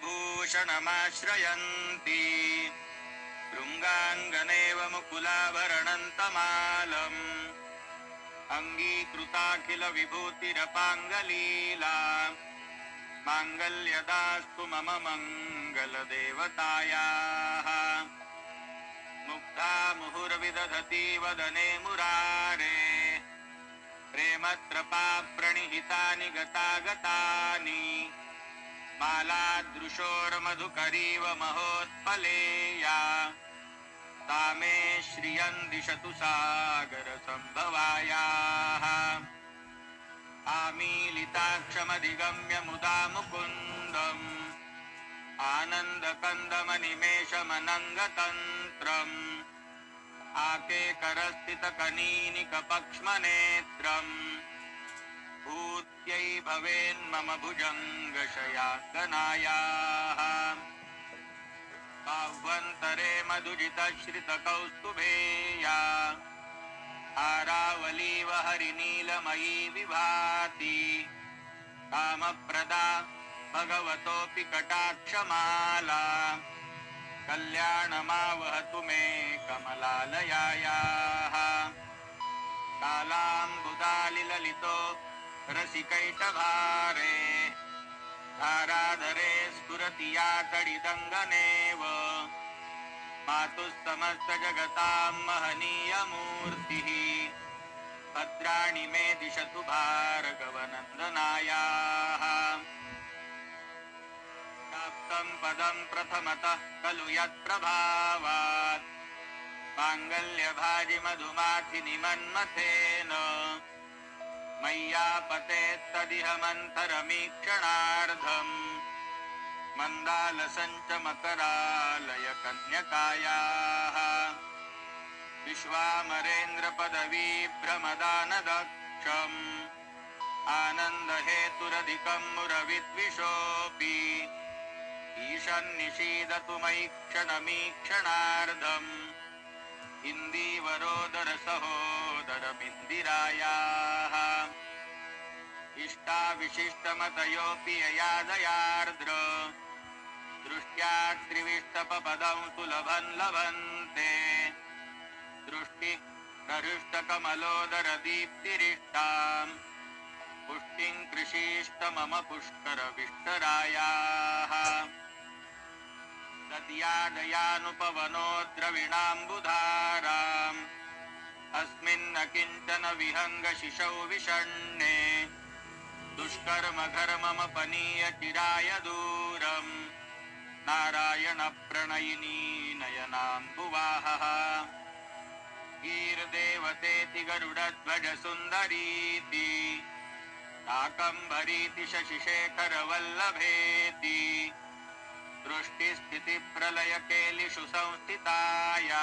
भूषणमाश्रयन्ति शृङ्गाङ्गनेव मुकुलाभरणन्तमालम् अङ्गीकृताखिल विभूतिरपाङ्गलीला माङ्गल्यदास्तु मम मङ्गलदेवतायाः मुग्धा मुहुर्विदधति वदने मुरारे प्रेमत्रपा प्रणिहितानि गतागतानि मालादृशोर्मधुकरीव महोत्पलेया सा मे श्रियं दिशतु सागरसम्भवायाः आमीलिताक्षमधिगम्य मुदा मुकुन्दम् आनन्दकन्दमनिमेषमनङ्गतन्त्रम् आकेकरस्थितकनीनिकपक्ष्मनेत्रम् भूत्यै भवेन्मम भुजङ्गशयाङ्गनायाः बाह्वन्तरे मधुजितश्रितकौस्तुभेया आरावलीव हरिनीलमयी विभाति कामप्रदा भगवतोऽपि कटाक्षमाला कल्याणमावहतु मे कमलालयायाः कालाम्बुदालिललितो रसिकैटभारे धाराधरे स्फुरति या तडिदङ्गनेव मातुः समस्तजगतां महनीयमूर्तिः भद्राणि मे दिशतु भार्गवनन्दनायाः प्राप्तं पदं प्रथमतः खलु यत्प्रभावात् माङ्गल्यभाजि मधुमाथिनि मन्मथेन मय्यापतेत्तदिह मन्थरमीक्षणार्धम् मन्दालसञ्च मकरालय कन्यकायाः विश्वामरेन्द्रपदवीभ्रमदानदक्षम् आनन्दहेतुरधिकं मुरविद्विषोऽपि ईशन्निषीदतु मयि क्षणमीक्षणार्धम् इन्दीवरोदरसहोदरमिन्दिरायाः इष्टाविशिष्टमतयोऽपि ययादयार्द्र दृष्ट्या त्रिविष्टपपदं सुलभं लभन्ते दृष्टि प्रहृष्टकमलोदरदीप्तिरिष्टाम् पुष्टिं कृषीष्ट मम पुष्करविष्टरायाः दद्यादयानुपवनो द्रविणाम्बुधाराम् अस्मिन्न किञ्चन विहङ्गशिशौ विषण्णे दुष्कर्मघर्ममपनीय चिराय दूरम् नारायणप्रणयिनी नयनाम्बुवाहः गीर्देवतेति गरुडध्वजसुन्दरीति शाकम्भरीति शशिशेखरवल्लभेति दृष्टिस्थितिप्रलयकेलिषु संस्थिताया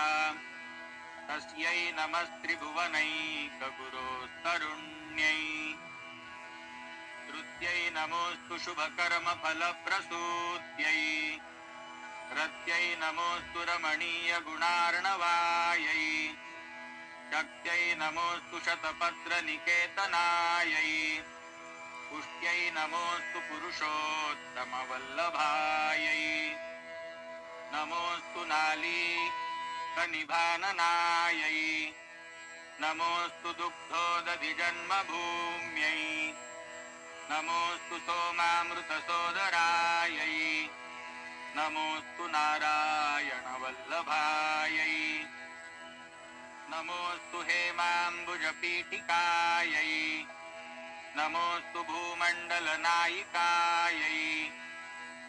तस्यै नमस्त्रिभुवनैकगुरोस्तरुण्यै तृत्यै नमोऽस्तु शुभकर्मफलप्रसूत्यै रत्यै नमोऽस्तु रमणीयगुणार्णवायै शक्त्यै नमोऽस्तु शतपत्रनिकेतनायै पुष्ट्यै नमोऽस्तु पुरुषोत्तमवल्लभायै नमोऽस्तु नालीकनिभाननायै नमोऽस्तु दुग्धोदधिजन्मभूम्यै नमोऽस्तु सोमामृतसोदरायै नमोऽस्तु नारायणवल्लभायै नमोऽस्तु हेमाम्बुजपीठिकायै नमोऽस्तु भूमण्डलनायिकायै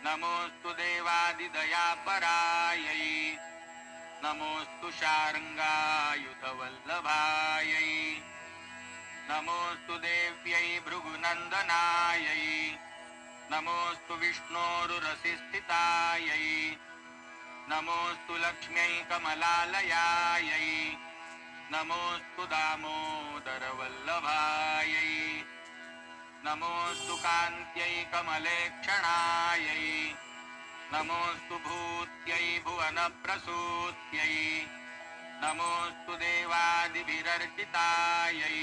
नमोऽस्तु देवादिदयापरायै नमोऽस्तु शार्ङ्गायुधवल्लभायै नमोऽस्तु देव्यै भृगुनन्दनायै नमोऽस्तु विष्णोरुरसिस्थितायै नमोऽस्तु लक्ष्म्यै कमलालयायै नमोऽस्तु दामोदरवल्लभायै नमोऽस्तु कान्त्यै कमलेक्षणायै नमोऽस्तु भूत्यै भुवनप्रसूत्यै नमोऽस्तु देवादिभिरर्चितायै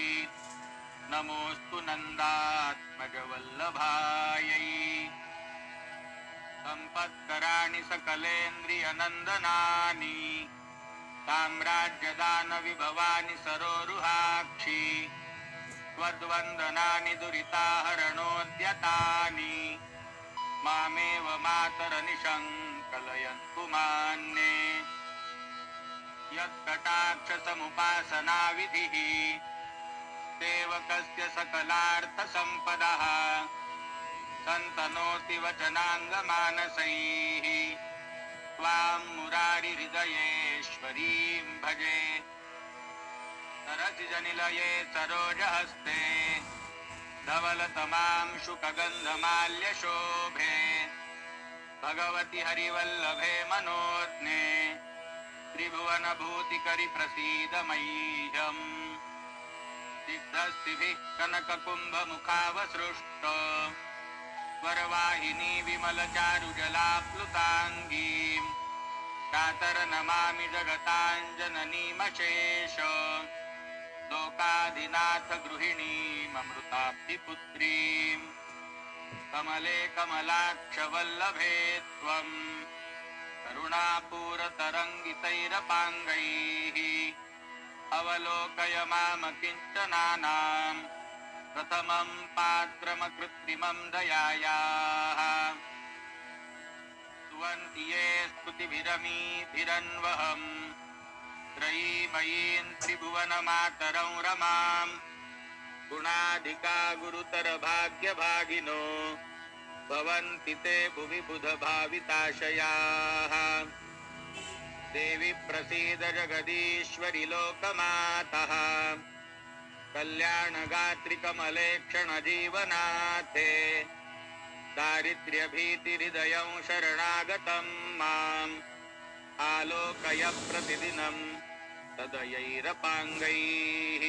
नमोऽस्तु नन्दात्मजवल्लभायै संपत्कराणि सकलेन्द्रियनन्दनानि साम्राज्यदानविभवानि सरोरुहाक्षि त्वद्वन्दनानि दुरिताहरणोद्यतानि मामेव मातरनिशङ्कलयन्तु मान्ये यत्कटाक्षसमुपासनाविधिः सेवकस्य सकलार्थसम्पदः सन्तनोति वचनाङ्गमानसैः त्वां मुरारिहृदयेश्वरीं भजे सरसिजनिलये सरोजहस्ते धवलतमां शुकगन्धमाल्यशोभे भगवति हरिवल्लभे मनोज्ञे त्रिभुवनभूतिकरि प्रसीद मह्यम् सिद्धस्तिभिः कनककुम्भमुखावसृष्ट स्वरवाहिनी विमलचारुजलाप्लुताङ्गीम् कातरनमामि जगताञ्जननीमशेष लोकाधिनाथ गृहिणीममृताब्धिपुत्रीम् कमले कमलाक्षवल्लभे त्वम् करुणापूरतरङ्गितैरपाङ्गैः अवलोकय मामकिञ्चनानाम् प्रथमं पात्रमकृत्रिमं दयायाः स्तुवन्ति ये स्तुतिभिरमीभिरन्वहम् त्रयीमयीं त्रिभुवनमातरं रमां गुणाधिका गुरुतरभाग्यभागिनो भवन्ति ते भुवि बुधभाविताशयाः देवि प्रसीद जगदीश्वरि लोकमातः कल्याणगात्रिकमले क्षणजीवनाथे दारिद्र्यभीतिहृदयं शरणागतं माम् आलोकय प्रतिदिनं तदयैरपाङ्गैः